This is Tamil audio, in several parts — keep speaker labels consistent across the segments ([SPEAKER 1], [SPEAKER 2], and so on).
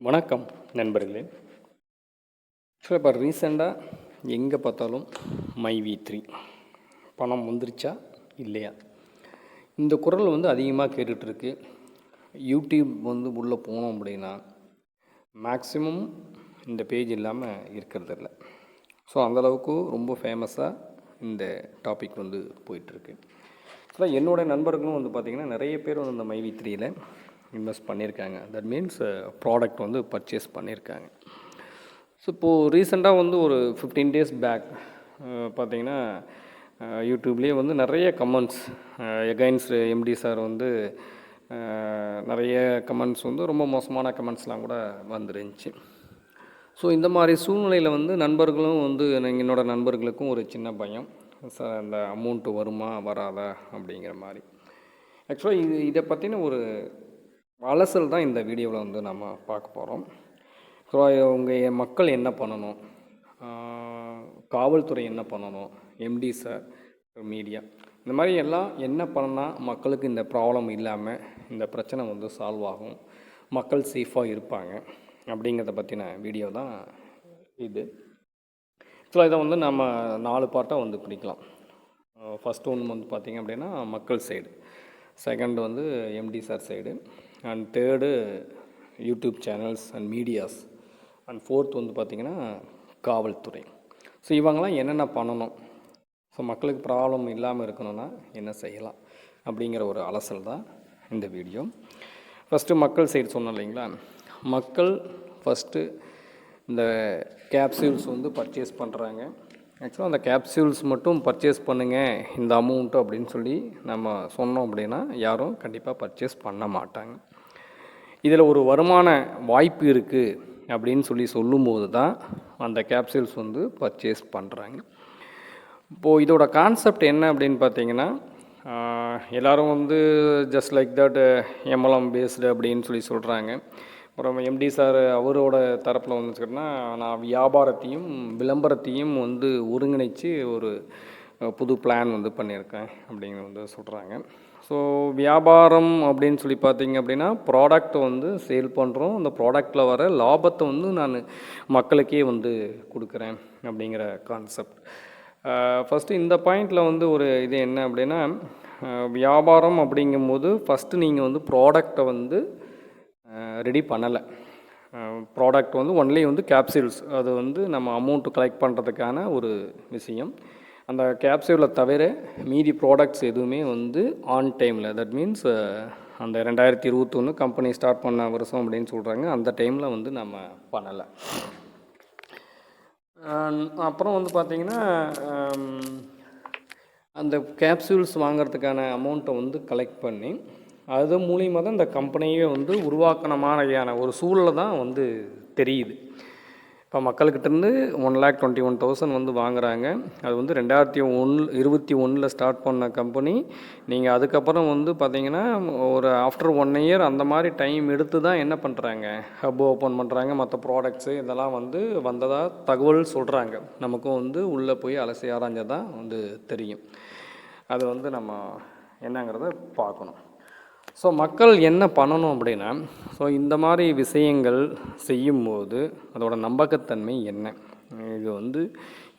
[SPEAKER 1] வணக்கம் நண்பர்களே. ஆக்சுவலாக இப்போ ரீசெண்டாக எங்கே பார்த்தாலும் மை3 பணம் வந்துருச்சா இல்லையா, இந்த குரல் வந்து அதிகமாக கேட்டுட்ருக்கு. யூடியூப் வந்து உள்ளே போனோம் அப்படின்னா மேக்ஸிமம் இந்த பேஜ் இல்லாமல் இருக்கிறதில்ல. ஸோ அந்தளவுக்கு ரொம்ப ஃபேமஸாக இந்த டாபிக் வந்து போயிட்டுருக்கு. ஸோ என்னோடய நண்பர்களும் வந்து பார்த்திங்கன்னா நிறைய பேர் வந்து இந்த மை3யில் இன்வெஸ்ட் பண்ணியிருக்காங்க. தட் மீன்ஸ் ப்ராடக்ட் வந்து பர்ச்சேஸ் பண்ணியிருக்காங்க. ஸோ இப்போது ரீசெண்டாக வந்து ஒரு 15 days பேக் பார்த்திங்கன்னா யூடியூப்லேயே வந்து நிறைய கமெண்ட்ஸ் எகைன்ஸ்ட் எம்டி சார் வந்து நிறைய கமெண்ட்ஸ் வந்து ரொம்ப மோசமான கமெண்ட்ஸ்லாம் கூட வந்துருந்துச்சு. ஸோ இந்த மாதிரி சூழ்நிலையில் வந்து நண்பர்களும் வந்து என்னோடய நண்பர்களுக்கும் ஒரு சின்ன பயம், சார் அந்த அமௌண்ட்டு வருமா வராதா அப்படிங்கிற மாதிரி. ஆக்சுவலாக இதை பற்றின ஒரு அலசல் தான் இந்த வீடியோவில் வந்து நம்ம பார்க்க போகிறோம். ஸோ உங்கள் மக்கள் என்ன பண்ணணும், காவல்துறை என்ன பண்ணணும், எம்டி சார், மீடியா, இந்த மாதிரி எல்லாம் என்ன பண்ணால் மக்களுக்கு இந்த ப்ராப்ளம் இல்லாமல் இந்த பிரச்சனை வந்து சால்வ் ஆகும், மக்கள் சேஃபாக இருப்பாங்க அப்படிங்கிறத பற்றின வீடியோ தான் இது. ஸோ இதை வந்து நம்ம 4 பார்ட்டாக வந்து பிடிக்கலாம். ஃபஸ்ட்டு ஒன்று வந்து பார்த்திங்க அப்படின்னா மக்கள் சைடு, செகண்ட் வந்து MD sir side, and third YouTube channels and medias, and fourth வந்து பார்த்திங்கன்னா காவல்துறை. ஸோ இவங்கெல்லாம் என்னென்ன பண்ணணும், ஸோ மக்களுக்கு ப்ராப்ளம் இல்லாமல் இருக்கணும்னா என்ன செய்யலாம் அப்படிங்கிற ஒரு அலசல் தான் இந்த வீடியோ. ஃபஸ்ட்டு மக்கள் சைடு சொன்னோம் இல்லைங்களா, மக்கள் ஃபஸ்ட்டு இந்த கேப்சூல்ஸ் வந்து பர்ச்சேஸ் பண்ணுறாங்க. ஆக்சுவலாக அந்த கேப்சூல்ஸ் மட்டும் பர்ச்சேஸ் பண்ணுங்கள் இந்த அமௌண்ட்டு அப்படின்னு சொல்லி நம்ம சொன்னோம் அப்படின்னா யாரும் கண்டிப்பாக பர்ச்சேஸ் பண்ண மாட்டாங்க. இதில் ஒரு வருமான வாய்ப்பு இருக்குது அப்படின்னு சொல்லும்போது தான் அந்த கேப்சூல்ஸ் வந்து பர்ச்சேஸ் பண்ணுறாங்க. இப்போது இதோட கான்செப்ட் என்ன அப்படின்னு பார்த்தீங்கன்னா, எல்லோரும் வந்து just like that MLM based அப்படின்னு சொல்கிறாங்க. அப்புறம் எம்டி சார் அவரோட தரப்பில் வந்து வச்சுக்கிட்டோன்னா, நான் வியாபாரத்தையும் விளம்பரத்தையும் வந்து ஒருங்கிணைச்சு ஒரு புது பிளான் வந்து பண்ணியிருக்கேன் அப்படிங்கிற வந்து சொல்கிறாங்க. ஸோ வியாபாரம் அப்படின்னு பார்த்திங்க அப்படின்னா ப்ராடக்ட்டை வந்து சேல் பண்ணுறோம், அந்த ப்ராடக்டில் வர லாபத்தை வந்து நான் மக்களுக்கே வந்து கொடுக்குறேன் அப்படிங்கிற கான்செப்ட். ஃபஸ்ட்டு இந்த பாயிண்டில் வந்து ஒரு இது என்ன அப்படின்னா, வியாபாரம் அப்படிங்கும்போது ஃபஸ்ட்டு நீங்கள் வந்து ப்ராடக்டை வந்து ரெடி பண்ணலை. ப்ராடக்ட் வந்து ஒன்லி வந்து கேப்சூல்ஸ், அது வந்து நம்ம அமௌண்ட்டு கலெக்ட் பண்ணுறதுக்கான ஒரு விஷயம். அந்த கேப்சூலை தவிர மீதி ப்ராடக்ட்ஸ் எதுவுமே வந்து ஆன் டைமில், தட் மீன்ஸ் அந்த 2021 கம்பெனி ஸ்டார்ட் பண்ண வருஷம் அப்படின்னு சொல்கிறாங்க, அந்த டைமில் வந்து நம்ம பண்ணலை. அப்புறம் வந்து பார்த்திங்கன்னா அந்த கேப்சூல்ஸ் வாங்கிறதுக்கான அமௌண்ட்டை வந்து கலெக்ட் பண்ணி அது மூலிமா தான் இந்த கம்பெனியே வந்து உருவாக்கின மாதிரியான ஒரு சூழலை தான் வந்து தெரியுது. இப்போ மக்கள்கிட்டேருந்து 1,21,000 வந்து வாங்குகிறாங்க. அது வந்து 2021 ஸ்டார்ட் பண்ண கம்பெனி. நீங்கள் அதுக்கப்புறம் வந்து பார்த்திங்கன்னா ஒரு ஆஃப்டர் 1 year அந்த மாதிரி டைம் எடுத்து தான் என்ன பண்ணுறாங்க, ஹப் ஓப்பன் பண்ணுறாங்க, மற்ற ப்ராடக்ட்ஸு இதெல்லாம் வந்து வந்ததாக தகவல் சொல்கிறாங்க. நமக்கும் வந்து உள்ளே போய் அலசி ஆராய்ஞ்சதான் வந்து தெரியும். அது வந்து நம்ம என்னங்கிறத பார்க்கணும். ஸோ மக்கள் என்ன பண்ணணும் அப்படின்னா, ஸோ இந்த மாதிரி விஷயங்கள் செய்யும்போது அதோட நம்பகத்தன்மை என்ன, இது வந்து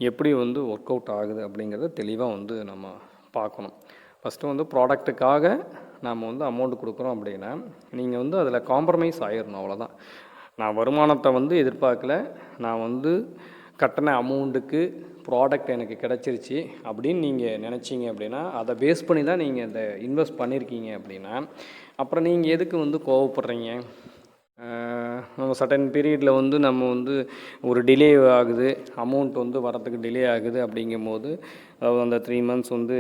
[SPEAKER 1] எப்படி வந்து ஒர்க் அவுட் ஆகுது அப்படிங்கிறத தெளிவாக வந்து நம்ம பார்க்கணும். ஃபஸ்ட்டு வந்து ப்ராடக்ட்டுக்காக நாம் வந்து அமௌண்ட் கொடுக்குறோம் அப்படின்னா நீங்கள் வந்து அதில் காம்ப்ரமைஸ் ஆகிடணும், அவ்வளோதான். நான் வருமானத்தை வந்து எதிர்பார்க்கல, நான் வந்து கட்டின அமௌண்ட்டுக்கு ப்ராடக்ட் எனக்கு கிடச்சிருச்சு அப்படின்னு நீங்கள் நினச்சிங்க அப்படின்னா, அதை பேஸ் பண்ணி தான் நீங்கள் இந்த இன்வெஸ்ட் பண்ணியிருக்கீங்க அப்படின்னா, அப்புறம் நீங்கள் எதுக்கு வந்து கோவப்படுறீங்க? நம்ம சர்டன் பீரியடில் வந்து நம்ம வந்து ஒரு டிலே ஆகுது, அமௌண்ட் வந்து வரத்துக்கு டிலே ஆகுது அப்படிங்கும்போது, அதாவது அந்த 3 months வந்து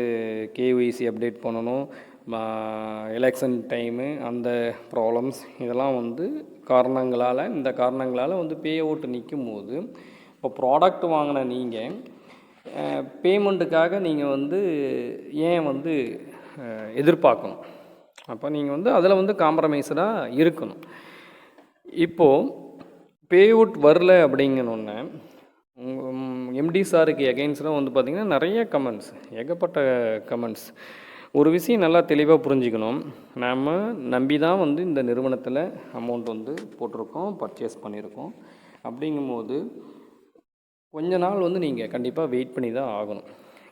[SPEAKER 1] கேஒய்சி அப்டேட் பண்ணணும், எலெக்ஷன் டைமு, அந்த ப்ராப்ளம்ஸ், இதெல்லாம் வந்து இந்த காரணங்களால் வந்து பே அவுட் நிற்கும் போது, இப்போ ப்ராடக்ட் வாங்கின நீங்கள் பேமெண்ட்டுக்காக நீங்கள் வந்து ஏன் வந்து எதிர்பார்க்கணும்? அப்போ நீங்கள் வந்து அதில் வந்து காம்ப்ரமைஸ்டாக இருக்கணும். இப்போது பே அவுட் வரல அப்படிங்கணுன்னே எம்டி சாருக்கு எகெயின்ஸ்டாக வந்து பார்த்திங்கன்னா நிறைய கமெண்ட்ஸ், ஏகப்பட்ட கமெண்ட்ஸ். ஒரு விஷயம் நல்லா தெளிவாக புரிஞ்சுக்கணும். நாம் நம்பி தான் வந்து இந்த நிறுவனத்தில் அமௌண்ட் வந்து போட்டிருக்கோம், பர்ச்சேஸ் பண்ணியிருக்கோம். அப்படிங்கும்போது கொஞ்ச நாள் வந்து நீங்கள் கண்டிப்பாக வெயிட் பண்ணி தான் ஆகணும்.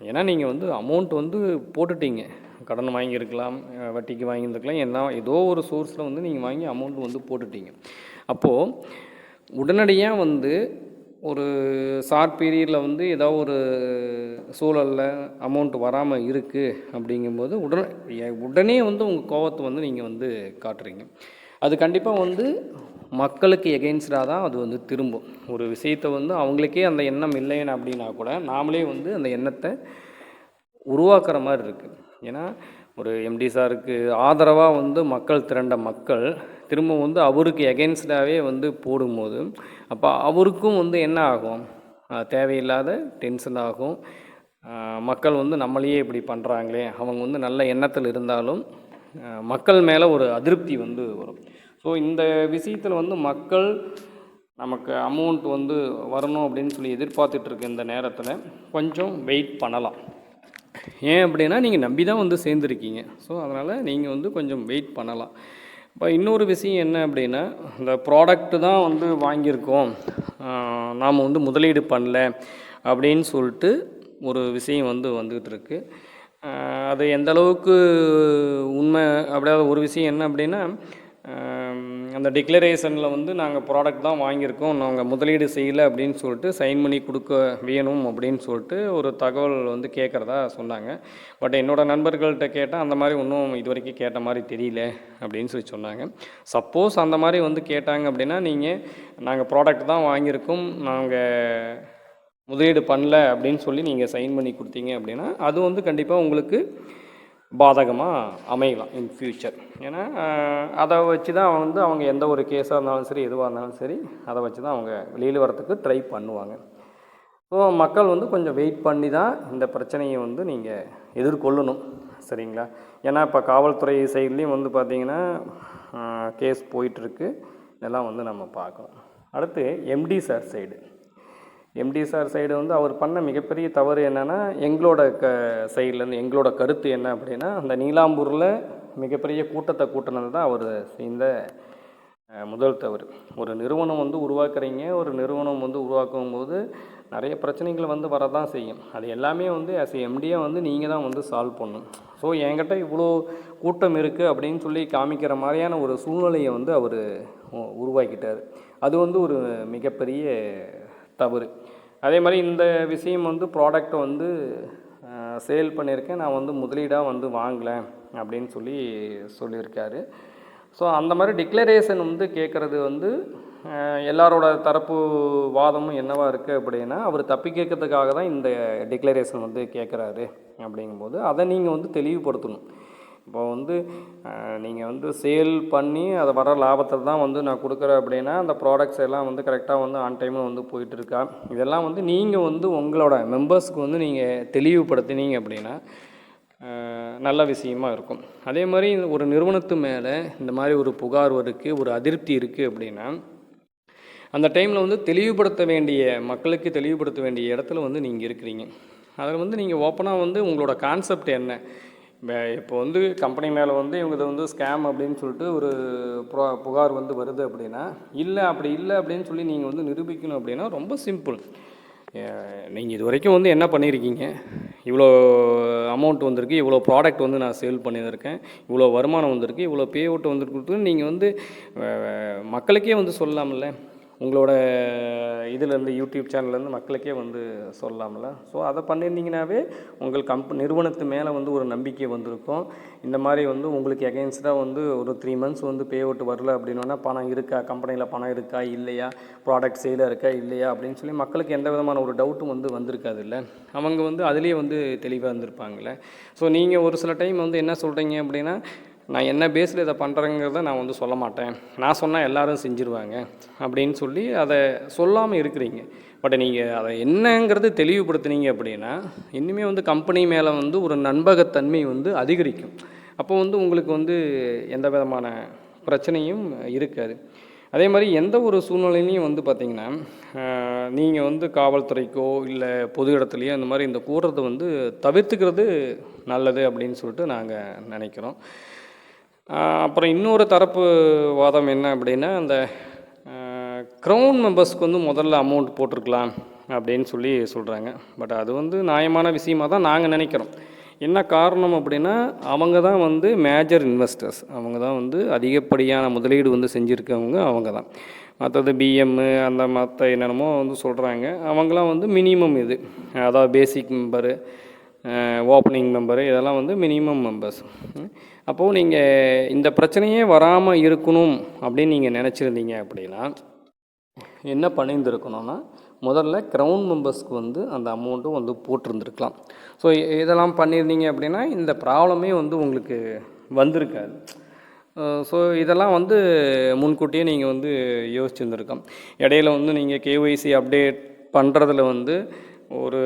[SPEAKER 1] ஏன்னா நீங்கள் வந்து அமௌண்ட் வந்து போட்டுட்டீங்க. கடன் வாங்கியிருக்கலாம், வட்டிக்கு வாங்கியிருந்துருக்கலாம், ஏதோ ஒரு சோர்ஸில் வந்து நீங்கள் வாங்கி அமௌண்ட் வந்து போட்டுட்டீங்க. அப்போது உடனடியாக வந்து ஒரு ஷார்ட் பீரியடில் வந்து ஏதோ ஒரு சூழலில் அமௌண்ட் வராமல் இருக்குது அப்படிங்கும்போது உடனே வந்து உங்கள் கோவத்தை வந்து நீங்கள் வந்து காட்டுறீங்க. அது கண்டிப்பாக வந்து மக்களுக்கு எகெயின்ஸ்டாக தான் அது வந்து திரும்பும். ஒரு விஷயத்தை வந்து அவங்களுக்கே அந்த எண்ணம் இல்லைன்னு அப்படின்னா கூட நாமளே வந்து அந்த எண்ணத்தை உருவாக்குற மாதிரி இருக்குது. ஏன்னா ஒரு எம்டி சாருக்கு ஆதரவாக வந்து மக்கள் திரண்ட மக்கள் திரும்ப வந்து அவருக்கு எகெயின்ஸ்டாகவே வந்து போடும்போது அப்போ அவருக்கும் வந்து என்ன ஆகும், தேவையில்லாத டென்ஷன் ஆகும். மக்கள் வந்து நம்மளையே இப்படி பண்ணுறாங்களே, அவங்க வந்து நல்ல எண்ணத்தில் இருந்தாலும் மக்கள் மேலே ஒரு அதிருப்தி வந்து வரும். ஸோ இந்த விஷயத்தில் வந்து மக்கள் நமக்கு அமௌண்ட் வந்து வரணும் அப்படின்னு சொல்லி எதிர்பார்த்துட்டு இருக்க இந்த நேரத்தில் கொஞ்சம் வெயிட் பண்ணலாம். ஏன் அப்படின்னா நீங்கள் நம்பி தான் வந்து சேர்ந்துருக்கீங்க. ஸோ அதனால் நீங்கள் வந்து கொஞ்சம் வெயிட் பண்ணலாம். இப்போ இன்னொரு விஷயம் என்ன அப்படின்னா, இந்த ப்ராடக்ட்டு தான் வந்து வாங்கியிருக்கோம், நாம் வந்து முதலீடு பண்ணல அப்படின்னு சொல்லிட்டு ஒரு விஷயம் வந்து வந்துக்கிட்டு இருக்குது. அது எந்த அளவுக்கு உண்மை அப்படியாவது ஒரு விஷயம் என்ன அப்படின்னா, அந்த டிக்ளரேஷனில் வந்து நாங்கள் ப்ராடக்ட் தான் வாங்கியிருக்கோம், நாங்கள் முதலீடு செய்யலை அப்படின்னு சொல்லிட்டு சைன் பண்ணி கொடுக்க வேணும் அப்படின்னு சொல்லிட்டு ஒரு தகவல் வந்து கேட்குறதா சொன்னாங்க. பட் என்னோடய நண்பர்கள்ட்ட கேட்டால் அந்த மாதிரி ஒன்றும் இது வரைக்கும் கேட்ட மாதிரி தெரியல அப்படின்னு சொல்லி சொன்னாங்க. சப்போஸ் அந்த மாதிரி வந்து கேட்டாங்க அப்படின்னா, நாங்கள் ப்ராடக்ட் தான் வாங்கியிருக்கோம், நாங்கள் முதலீடு பண்ணல அப்படின்னு சொல்லி நீங்கள் சைன் பண்ணி கொடுத்தீங்க அப்படின்னா அது வந்து கண்டிப்பாக உங்களுக்கு பாதகமாக அமையலாம் இன் ஃப்யூச்சர். ஏன்னா அதை வச்சு தான் வந்து அவங்க எந்த ஒரு கேஸாக இருந்தாலும் சரி, எதுவாக இருந்தாலும் சரி, அதை வச்சு தான் அவங்க வெளியில் வரத்துக்கு ட்ரை பண்ணுவாங்க. ஸோ மக்கள் வந்து கொஞ்சம் வெயிட் பண்ணி தான் இந்த பிரச்சனையை வந்து நீங்கள் எதிர்கொள்ளணும். சரிங்களா? ஏன்னா இப்போ காவல்துறை சைட்லேயும் வந்து பார்த்திங்கன்னா கேஸ் போயிட்டுருக்கு. இதெல்லாம் வந்து நம்ம பார்க்கணும். அடுத்து எம்டி சார் சைடு வந்து அவர் பண்ண மிகப்பெரிய தவறு என்னென்னா, எங்களோட சைட்லேருந்து எங்களோட கருத்து என்ன அப்படின்னா, அந்த நீலாம்பூரில் மிகப்பெரிய கூட்டத்தை கூட்டினது தான் அவர் செய்த முதல் தவறு. ஒரு நிறுவனம் வந்து உருவாக்குறீங்க, ஒரு நிறுவனம் வந்து உருவாக்கும் போது நிறைய பிரச்சனைகள் வந்து வரதான் செய்யும். அது எல்லாமே வந்து ஆஸ் எம்டியாக வந்து நீங்கள் தான் வந்து சால்வ் பண்ணணும். ஸோ என்கிட்ட இவ்வளோ கூட்டம் இருக்குது அப்படின்னு சொல்லி காமிக்கிற மாதிரியான ஒரு சூழ்நிலையை வந்து அவர் உருவாக்கிட்டார். அது வந்து ஒரு மிகப்பெரிய தவறு. அதே மாதிரி இந்த விஷயம் வந்து ப்ராடக்டை வந்து சேல் பண்ணியிருக்கேன், நான் வந்து முதலீடாக வந்து வாங்கலை அப்படின்னு சொல்லியிருக்காரு. ஸோ அந்த மாதிரி டிக்ளரேஷன் வந்து கேட்குறது வந்து எல்லாரோட தரப்பு வாதமும் என்னவாக இருக்குது அப்படின்னா, அவர் தப்பி கேட்கறதுக்காக தான் இந்த டிக்ளரேஷன் வந்து கேட்குறாரு. அப்படிங்கும்போது அதை நீங்கள் வந்து தெளிவுபடுத்தணும். இப்போ வந்து நீங்கள் வந்து சேல் பண்ணி அதை வர லாபத்தை தான் வந்து நான் கொடுக்குறேன் அப்படின்னா, அந்த ப்ராடக்ட்ஸ் எல்லாம் வந்து கரெக்டாக வந்து ஆன் டைமில் வந்து போயிட்டுருக்கா, இதெல்லாம் வந்து நீங்கள் வந்து உங்களோட மெம்பர்ஸ்க்கு வந்து நீங்கள் தெளிவுபடுத்தினீங்க அப்படின்னா நல்ல விஷயமா இருக்கும். அதே மாதிரி ஒரு நிறுவனத்து மேலே இந்த மாதிரி ஒரு புகார் இருக்குது, ஒரு அதிருப்தி இருக்குது அப்படின்னா, அந்த டைமில் வந்து மக்களுக்கு தெளிவுபடுத்த வேண்டிய இடத்துல வந்து நீங்கள் இருக்கிறீங்க. அதில் வந்து நீங்கள் ஓப்பனாக வந்து உங்களோட கான்செப்ட் என்ன, இப்போ வந்து கம்பெனி மேலே வந்து இவங்க வந்து ஸ்கேம் அப்படின்னு சொல்லிட்டு ஒரு புகார் வந்து வருது அப்படின்னா, அப்படி இல்லை அப்படின்னு சொல்லி நீங்கள் வந்து நிரூபிக்கணும் அப்படின்னா ரொம்ப சிம்பிள். நீங்கள் இது வரைக்கும் வந்து என்ன பண்ணியிருக்கீங்க, இவ்வளோ அமௌண்ட் வந்திருக்கு, இவ்வளோ ப்ராடக்ட் வந்து நான் சேல் பண்ணியிருக்கேன், இவ்வளோ வருமானம் வந்திருக்கு, இவ்வளோ பே அவுட் வந்துருக்கு, நீங்கள் வந்து மக்களுக்கே வந்து சொல்லலாம்ல, உங்களோட இதிலேருந்து யூடியூப் சேனல்லேருந்து மக்களுக்கே வந்து சொல்லலாம்ல. ஸோ அதை பண்ணியிருந்தீங்கன்னாவே உங்கள் நிறுவனத்து மேலே வந்து ஒரு நம்பிக்கை வந்திருக்கும். இந்த மாதிரி வந்து உங்களுக்கு எகெயின்ஸ்டாக வந்து ஒரு 3 months வந்து பே அவுட் வரல அப்படின்னா, பணம் இருக்கா, கம்பெனியில் பணம் இருக்கா இல்லையா, ப்ராடக்ட் சேலாக இருக்கா இல்லையா அப்படின்னு சொல்லி மக்களுக்கு எந்த விதமான ஒரு டவுட்டும் வந்து வந்திருக்காது இல்லை. அவங்க வந்து அதிலே வந்து தெளிவாக இருந்திருப்பாங்களே. ஸோ நீங்கள் ஒரு சில டைம் வந்து என்ன சொல்கிறீங்க அப்படின்னா, நான் என்ன பேஸில் இதை பண்ணுறேங்கிறத நான் வந்து சொல்ல மாட்டேன், நான் சொன்னால் எல்லோரும் செஞ்சுருவாங்க அப்படின்னு சொல்லி அதை சொல்லாமல் இருக்கிறீங்க. பட் நீங்கள் அதை என்னங்கிறது தெளிவுபடுத்துனீங்க அப்படின்னா இன்னுமே வந்து கம்பெனி மேலே வந்து ஒரு நம்பகத்தன்மை வந்து அதிகரிக்கும். அப்போ வந்து உங்களுக்கு வந்து எந்த விதமான பிரச்சனையும் இருக்காது. அதே மாதிரி எந்த ஒரு சூழ்நிலையிலையும் வந்து பார்த்திங்கன்னா நீங்கள் வந்து காவல்துறைக்கோ இல்லை பொது இடத்துலையோ இந்த மாதிரி இந்த கூடுறதை வந்து தவிர்த்துக்கிறது நல்லது அப்படின்னு சொல்லிட்டு நாங்கள் நினைக்கிறோம். அப்புறம் இன்னொரு தரப்பு வாதம் என்ன அப்படின்னா, அந்த க்ரௌன் மெம்பர்ஸ்க்கு வந்து முதல்ல அமௌண்ட் போட்டிருக்கலாம் அப்படின்னு சொல்லி சொல்கிறாங்க. பட் அது வந்து நியாயமான விஷயமாக தான் நாங்கள் நினைக்கிறோம். என்ன காரணம் அப்படின்னா, அவங்க தான் வந்து மேஜர் இன்வெஸ்டர்ஸ், அவங்க தான் வந்து அதிகப்படியான முதலீடு வந்து செஞ்சுருக்கவங்க அவங்க தான். மற்றது பிஎம்மு அந்த மற்ற என்னென்னமோ வந்து சொல்கிறாங்க, அவங்களாம் வந்து மினிமம் இது, அதாவது பேசிக் மெம்பரு, ஓப்பனிங் மெம்பரு, இதெல்லாம் வந்து மினிமம் மெம்பர்ஸ். அப்போது நீங்கள் இந்த பிரச்சனையே வராமல் இருக்கணும் அப்படின்னு நீங்கள் நினச்சிருந்தீங்க அப்படின்னா என்ன பண்ணியிருந்துருக்கணும்னா, முதல்ல க்ரௌன் மெம்பர்ஸ்க்கு வந்து அந்த அமௌண்ட்டும் வந்து போட்டிருந்துருக்கலாம். ஸோ இதெல்லாம் பண்ணியிருந்தீங்க அப்படின்னா இந்த ப்ராப்ளமே வந்து உங்களுக்கு வந்திருக்காது. ஸோ இதெல்லாம் வந்து முன்கூட்டியே நீங்கள் வந்து யோசிச்சுருந்துருக்கோம். இடையில வந்து நீங்கள் கேஒய்சி அப்டேட் பண்ணுறதுல வந்து ஒரு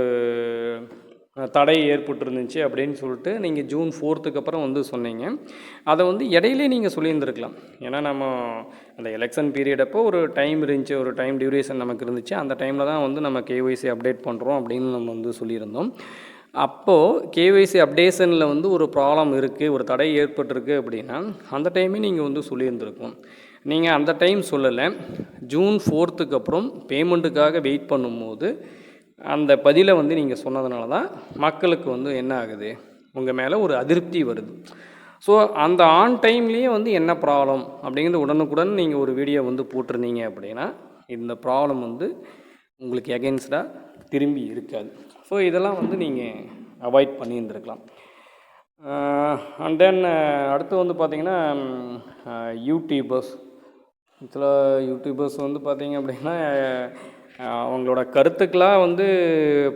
[SPEAKER 1] தடை ஏற்பட்டுருந்துச்சு அப்படின்னு சொல்லிட்டு நீங்கள் ஜூன் 4க்கு அப்புறம் வந்து சொன்னீங்க. அதை வந்து இடையிலே நீங்கள் சொல்லியிருந்துருக்கலாம். ஏன்னா நம்ம அந்த எலெக்ஷன் பீரியட் அப்போ ஒரு டைம் இருந்துச்சு, ஒரு டைம் டியூரேஷன் நமக்கு இருந்துச்சு. அந்த டைமில் தான் வந்து நம்ம கேஒய்சி அப்டேட் பண்ணுறோம் அப்படின்னு நம்ம வந்து சொல்லியிருந்தோம். அப்போது கேஒய்சி அப்டேஷனில் வந்து ஒரு ப்ராப்ளம் இருக்குது, ஒரு தடை ஏற்பட்டிருக்கு அப்படின்னா அந்த டைமே நீங்கள் வந்து சொல்லியிருந்துருக்கோம். நீங்கள் அந்த டைம் சொல்லலை. ஜூன் 4க்கு அப்புறம் பேமெண்ட்டுக்காக வெயிட் பண்ணும்போது அந்த பதிலை வந்து நீங்கள் சொன்னதுனால தான் மக்களுக்கு வந்து என்ன ஆகுது, உங்கள் மேலே ஒரு அதிருப்தி வருது. ஸோ அந்த ஆன் டைம்லேயே வந்து என்ன ப்ராப்ளம் அப்படிங்கிறது உடனுக்குடன் நீங்கள் ஒரு வீடியோ வந்து போட்டிருந்தீங்க அப்படின்னா இந்த ப்ராப்ளம் வந்து உங்களுக்கு எகென்ஸ்டாக திரும்பி இருக்காது. ஸோ இதெல்லாம் வந்து நீங்கள் அவாய்ட் பண்ணியிருந்துருக்கலாம். அண்ட் தென் அடுத்து வந்து பார்த்திங்கன்னா யூடியூபர்ஸ். சில யூடியூபர்ஸ் வந்து பார்த்திங்க அப்படின்னா அவங்களோட கருத்துக்களாக வந்து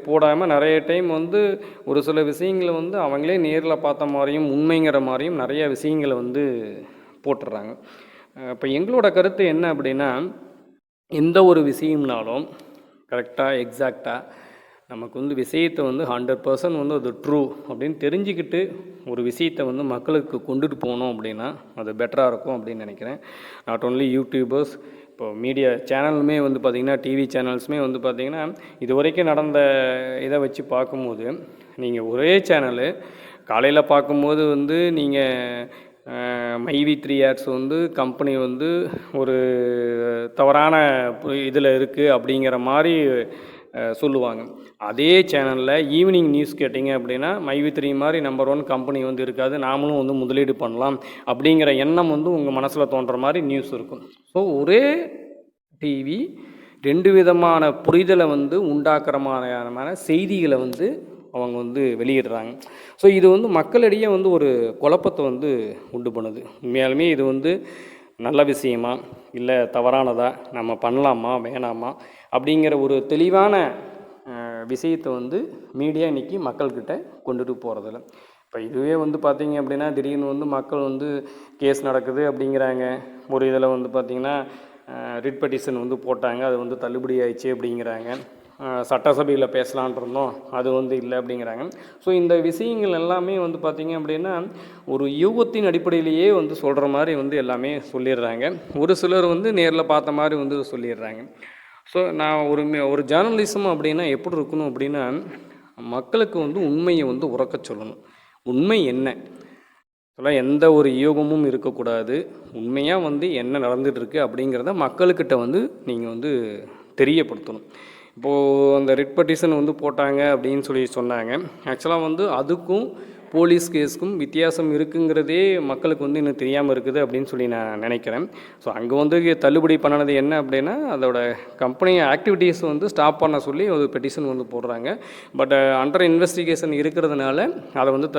[SPEAKER 1] போடாமல் நிறைய டைம் வந்து ஒரு சில விஷயங்களை வந்து அவங்களே நேரில் பார்த்த மாதிரியும் உண்மைங்கிற மாதிரியும் நிறைய விஷயங்களை வந்து போட்டுடுறாங்க. இப்போ எங்களோட கருத்து என்ன அப்படின்னா, எந்த ஒரு விஷயம்னாலும் கரெக்டாக எக்ஸாக்டாக நமக்கு வந்து விஷயத்தை வந்து 100% வந்து அது ட்ரூ அப்படின்னு தெரிஞ்சுக்கிட்டு ஒரு விஷயத்தை வந்து மக்களுக்கு கொண்டுட்டு போகணும் அப்படின்னா அது பெட்டராக இருக்கும் அப்படின்னு நினைக்கிறேன். நாட் ஓன்லி யூடியூபர்ஸ், இப்போ மீடியா சேனலுமே வந்து பார்த்திங்கன்னா, டிவி சேனல்ஸுமே வந்து பார்த்திங்கன்னா, இது வரைக்கும் நடந்த இதை வச்சு பார்க்கும்போது நீங்கள் ஒரே சேனலு காலையில் பார்க்கும்போது வந்து நீங்கள் மைவி3 ஆட்ஸ் வந்து கம்பெனி வந்து ஒரு தவறான இதில் இருக்குது அப்படிங்கிற மாதிரி சொல்லுவாங்க. அதே சேனலில் ஈவினிங் நியூஸ் கேட்டிங்க அப்படின்னா மைவி3 மாதிரி நம்பர் 1 கம்பெனி வந்து இருக்காது, நாமளும் வந்து முதலீடு பண்ணலாம் அப்படிங்கிற எண்ணம் வந்து உங்கள் மனசில் தோன்ற மாதிரி நியூஸ் இருக்கும். ஸோ ஒரே டிவி 2 விதமான புரிதலை வந்து உண்டாக்குற மாதிரியான செய்திகளை வந்து அவங்க வந்து வெளியிடுறாங்க. ஸோ இது வந்து மக்களிடையே வந்து ஒரு குழப்பத்தை வந்து உண்டு பண்ணுது. உண்மையாலுமே இது வந்து நல்ல விஷயமா இல்லை தவறானதா, நம்ம பண்ணலாமா வேணாமா அப்படிங்கிற ஒரு தெளிவான விஷயத்தை வந்து மீடியா இன்றைக்கி மக்கள்கிட்ட கொண்டுட்டு போகிறதில்ல. இப்போ இதுவே வந்து பார்த்திங்க அப்படின்னா திடீர்னு வந்து மக்கள் வந்து கேஸ் நடக்குது அப்படிங்கிறாங்க. ஒரு இதில் வந்து பார்த்திங்கன்னா ரிட் பெட்டிஷன் வந்து போட்டாங்க, அது வந்து தள்ளுபடி ஆயிடுச்சு அப்படிங்கிறாங்க. சட்டசபையில் பேசலான் இருந்தோம், அது வந்து இல்லை அப்படிங்கிறாங்க. ஸோ இந்த விஷயங்கள் எல்லாமே வந்து பார்த்திங்க அப்படின்னா ஒரு யூகத்தின் அடிப்படையிலேயே வந்து சொல்கிற மாதிரி வந்து எல்லாமே சொல்லிடுறாங்க. ஒரு சிலர் வந்து நேரில் பார்த்த மாதிரி வந்து சொல்லிடுறாங்க. ஸோ நான் ஒரு ஜேர்னலிசம் அப்படின்னா எப்படி இருக்கணும் அப்படின்னா, மக்களுக்கு வந்து உண்மையை வந்து உறக்க சொல்லணும். உண்மை என்ன, அதெல்லாம் எந்த ஒரு யூகமும் இருக்கக்கூடாது. உண்மையாக வந்து என்ன நடந்துகிட்ருக்கு அப்படிங்கிறத மக்களுக்கிட்ட வந்து நீங்கள் வந்து தெரியப்படுத்தணும். இப்போது அந்த ரிட் பெட்டிஷன் வந்து போட்டாங்க அப்படின்னு சொன்னாங்க. ஆக்சுவலாக வந்து அதுக்கும் போலீஸ் கேஸுக்கும் வித்தியாசம் இருக்குங்கிறதே மக்களுக்கு வந்து இன்னும் தெரியாமல் இருக்குது அப்படின்னு நான் நினைக்கிறேன். ஸோ அங்கே வந்து தள்ளுபடி பண்ணினது என்ன அப்படின்னா, அதோட கம்பெனி ஆக்டிவிட்டீஸ் வந்து ஸ்டாப் பண்ண சொல்லி ஒரு பெட்டிஷன் வந்து போடுறாங்க. பட் அண்டர் இன்வெஸ்டிகேஷன் இருக்கிறதுனால அதை வந்து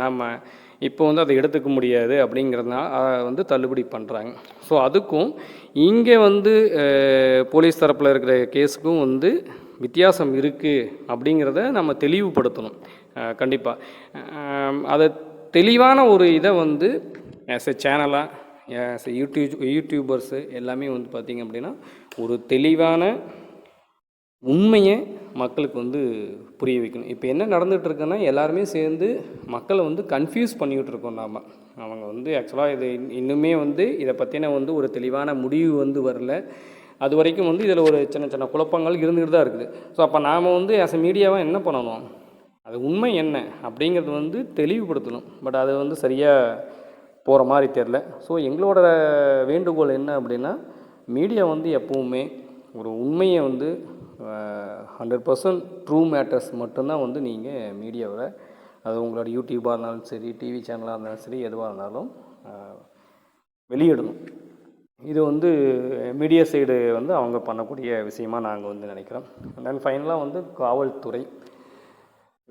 [SPEAKER 1] நாம் இப்போ வந்து அதை எடுத்துக்க முடியாது அப்படிங்கிறதுனால அதை வந்து தள்ளுபடி பண்ணுறாங்க. ஸோ அதுக்கும் இங்கே வந்து போலீஸ் தரப்பில் இருக்கிற கேஸுக்கும் வந்து வித்தியாசம் இருக்குது அப்படிங்கிறத நம்ம தெளிவுபடுத்தணும். கண்டிப்பாக அதை தெளிவான ஒரு இதை வந்து ஆஸ் எ சேனலாக ஆஸ் எ யூடியூபர்ஸு எல்லாமே வந்து பார்த்திங்க அப்படின்னா ஒரு தெளிவான உண்மையை மக்களுக்கு வந்து புரிய வைக்கணும். இப்போ என்ன நடந்துகிட்ருக்குன்னா எல்லாருமே சேர்ந்து மக்களை வந்து கன்ஃபியூஸ் பண்ணிக்கிட்டு இருக்கோம். நாம் அவங்க வந்து ஆக்சுவலாக இது இன்னுமே வந்து இதை பற்றின வந்து ஒரு தெளிவான முடிவு வந்து வரல. அது வரைக்கும் வந்து இதில் ஒரு சின்ன சின்ன குழப்பங்கள் இருந்துகிட்டு தான் இருக்குது. ஸோ அப்போ நாம் வந்து ஆஸ் எ மீடியாவாக என்ன பண்ணணும், அது உண்மை என்ன அப்படிங்கிறது வந்து தெளிவுபடுத்தணும். பட் அது வந்து சரியாக போகிற மாதிரி தெரில. ஸோ எங்களோட வேண்டுகோள் என்ன அப்படின்னா, மீடியா வந்து எப்போவுமே ஒரு உண்மையை வந்து 100% ட்ரூ மேட்டர்ஸ் மட்டும்தான் வந்து நீங்கள் மீடியாவில், அது உங்களோட யூடியூப்பாக இருந்தாலும் சரி, டிவி சேனலாக இருந்தாலும் சரி, எதுவாக இருந்தாலும் வெளியிடணும். இது வந்து மீடியா சைடு வந்து அவங்க பண்ணக்கூடிய விஷயமாக நாங்கள் வந்து நினைக்கிறோம். தென் ஃபைனலாக வந்து காவல்துறை.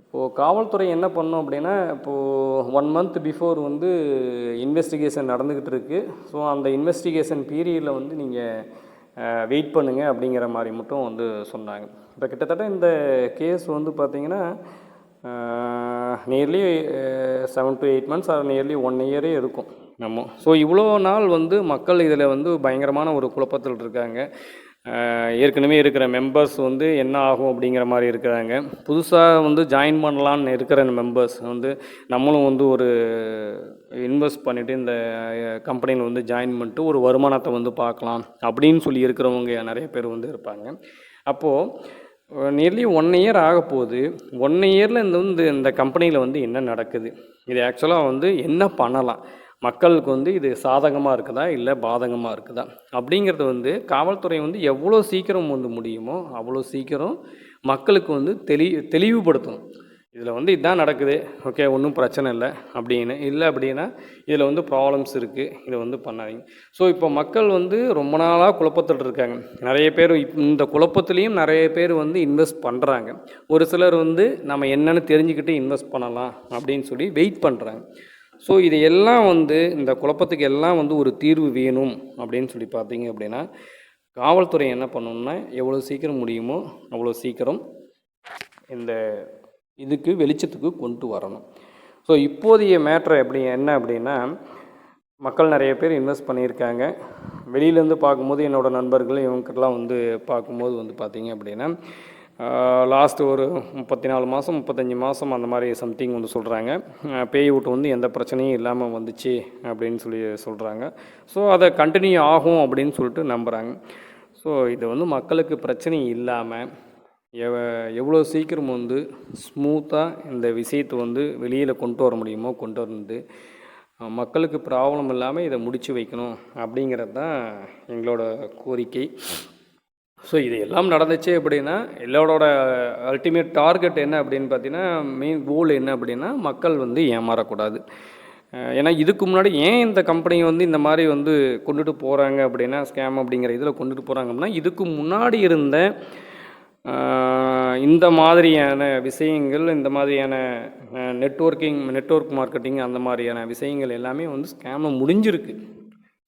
[SPEAKER 1] இப்போது காவல்துறை என்ன பண்ணோம் அப்படின்னா, இப்போது 1 month பிஃபோர் வந்து இன்வெஸ்டிகேஷன் நடந்துக்கிட்டு இருக்குது. ஸோ அந்த இன்வெஸ்டிகேஷன் பீரியடில் வந்து நீங்கள் வெயிட் பண்ணுங்கள் அப்படிங்கிற மாதிரி மட்டும் வந்து சொன்னாங்க. இப்போ கிட்டத்தட்ட இந்த கேஸ் வந்து பார்த்திங்கன்னா nearly 7 to 8 months or nearly 1 year இருக்கும் நம்ம. ஸோ இவ்வளோ நாள் வந்து மக்கள் இதில் வந்து பயங்கரமான ஒரு குழப்பத்தில் இருக்காங்க. ஏற்கனவே இருக்கிற மெம்பர்ஸ் வந்து என்ன ஆகும் அப்படிங்கிற மாதிரி இருக்கிறாங்க. புதுசாக வந்து ஜாயின் பண்ணலான்னு இருக்கிற மெம்பர்ஸ் வந்து நம்மளும் வந்து ஒரு இன்வெஸ்ட் பண்ணிவிட்டு இந்த கம்பெனியில் வந்து ஜாயின் பண்ணிட்டு ஒரு வருமானத்தை வந்து பார்க்கலாம் அப்படின்னு சொல்லி இருக்கிறவங்க நிறைய பேர் வந்து இருப்பாங்க. அப்போது நியர்லி 1 year ஆக போகுது. 1 yearல இந்த கம்பெனியில் வந்து என்ன நடக்குது, இது ஆக்சுவலாக வந்து என்ன பண்ணலாம், மக்களுக்கு வந்து இது சாதகமாக இருக்குதா இல்லை பாதகமாக இருக்குதா அப்படிங்கிறது வந்து காவல்துறை வந்து எவ்வளோ சீக்கிரம் வந்து முடியுமோ அவ்வளோ சீக்கிரம் மக்களுக்கு வந்து தெளிவுபடுத்தணும். இதில் வந்து இதுதான் நடக்குது, ஓகே ஒன்றும் பிரச்சனை இல்லை அப்படின்னா இதில் வந்து ப்ராப்ளம்ஸ் இருக்குது, இதை வந்து பண்ணாதீங்க. ஸோ இப்போ மக்கள் வந்து ரொம்ப நாளாக குழப்பத்தில் இருக்காங்க. நிறைய பேர் இந்த குழப்பத்துலேயும் நிறைய பேர் வந்து இன்வெஸ்ட் பண்ணுறாங்க. ஒரு சிலர் வந்து நம்ம என்னென்னு தெரிஞ்சுக்கிட்டு இன்வெஸ்ட் பண்ணலாம் அப்படின்னு சொல்லி வெயிட் பண்ணுறாங்க. ஸோ இது எல்லாம் வந்து இந்த குழப்பத்துக்கு எல்லாம் வந்து ஒரு தீர்வு வேணும் அப்படின்னு சொல்லி பார்த்தீங்க அப்படின்னா, காவல்துறை என்ன பண்ணணும்னா எவ்வளோ சீக்கிரம் முடியுமோ அவ்வளோ சீக்கிரம் இந்த இதுக்கு வெளிச்சத்துக்கு கொண்டு வரணும். ஸோ இப்போதைய மேட்ரு என்ன அப்படின்னா, மக்கள் நிறைய பேர் இன்வெஸ்ட் பண்ணியிருக்காங்க. வெளியிலேருந்து பார்க்கும்போது என்னோடய நண்பர்கள் இவங்ககிட்டலாம் வந்து பார்க்கும்போது வந்து பார்த்திங்க அப்படின்னா, லாஸ்ட்டு ஒரு 34 மாதம் 35 மாதம் அந்த மாதிரி சம்திங் வந்து சொல்கிறாங்க. பேய் அவுட் வந்து எந்த பிரச்சனையும் இல்லாமல் வந்துச்சு அப்படின்னு சொல்லி சொல்கிறாங்க. ஸோ அதை கண்டினியூ ஆகும் அப்படின்னு சொல்லிட்டு நம்புகிறாங்க. ஸோ இது வந்து மக்களுக்கு பிரச்சனை இல்லாமல் எவ்வளோ சீக்கிரம் வந்து ஸ்மூத்தாக இந்த விஷயத்தை வந்து வெளியில் கொண்டு வர முடியுமோ கொண்டு வந்து மக்களுக்கு ப்ராப்ளம் இல்லாமல் இதை முடித்து வைக்கணும் அப்படிங்கிறது தான் எங்களோட கோரிக்கை. ஸோ இது எல்லாம் நடந்துச்சு அப்படின்னா எல்லோரோட அல்டிமேட் டார்கெட் என்ன அப்படின்னு பார்த்தீங்கன்னா, மெயின் கோல் என்ன அப்படின்னா, மக்கள் வந்து ஏமாறக்கூடாது. ஏன்னா இதுக்கு முன்னாடி ஏன் இந்த கம்பெனி வந்து இந்த மாதிரி வந்து கொண்டுட்டு போகிறாங்க அப்படின்னா, ஸ்கேம் அப்படிங்கிற இதில் கொண்டுட்டு போகிறாங்க அப்படின்னா, இதுக்கு முன்னாடி இருந்த இந்த மாதிரியான விஷயங்கள், இந்த மாதிரியான நெட்வொர்க் மார்க்கெட்டிங் அந்த மாதிரியான விஷயங்கள் எல்லாமே வந்து ஸ்கேமில் முடிஞ்சிருக்கு.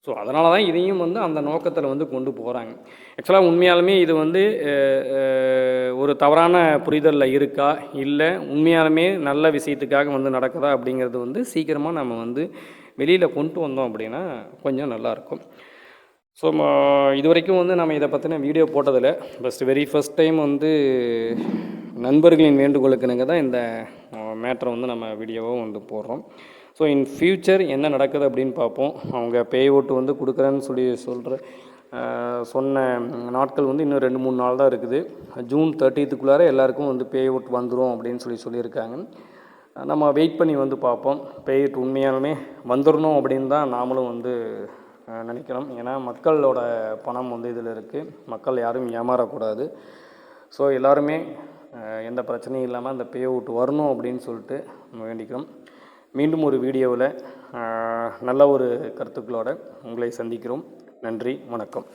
[SPEAKER 1] ஸோ அதனால தான் இதையும் வந்து அந்த நோக்கத்தில் வந்து கொண்டு போகிறாங்க. ஆக்சுவலாக உண்மையாலுமே இது வந்து ஒரு தவறான புரிதலில் இருக்கா, இல்லை உண்மையாலுமே நல்ல விஷயத்துக்காக வந்து நடக்குதா அப்படிங்கிறது வந்து சீக்கிரமாக நம்ம வந்து வெளியில் கொண்டு வந்தோம் அப்படின்னா கொஞ்சம் நல்லாயிருக்கும். ஸோ இது வரைக்கும் வந்து நம்ம இதை பற்றின வீடியோ போட்டதில்லை. வெரி ஃபஸ்ட் டைம் வந்து நண்பர்களின் வேண்டுகோளுக்கு தான் இந்த மேட்டரை வந்து நம்ம வீடியோவும் வந்து போடுறோம். ஸோ இன் ஃப்யூச்சர் என்ன நடக்குது அப்படின்னு பார்ப்போம். அவங்க பே அவுட் வந்து கொடுக்குறேன்னு சொல்லி சொன்ன நாட்கள் வந்து இன்னும் 2-3 நாள் தான் இருக்குது. June 30க்குள்ளார எல்லாருக்கும் வந்து பே அவுட் வந்துடும் அப்படின்னு சொல்லியிருக்காங்க. நம்ம வெயிட் பண்ணி வந்து பார்ப்போம். பே அவுட் உண்மையாலுமே வந்துடணும் அப்படின்னு தான் நாமளும் வந்து நினைக்கிறோம். ஏன்னா மக்களோட பணம் வந்து இதில் இருக்குது, மக்கள் யாரும் ஏமாறக்கூடாது. ஸோ எல்லாருமே எந்த பிரச்சனையும் இல்லாமல் அந்த பே அவுட் வரணும் அப்படின்னு சொல்லிட்டு நம்ம வேண்டிக்கிறோம். மீண்டும் ஒரு வீடியோவில் நல்ல ஒரு கருத்துக்களோடு உங்களை சந்திக்கிறோம். நன்றி, வணக்கம்.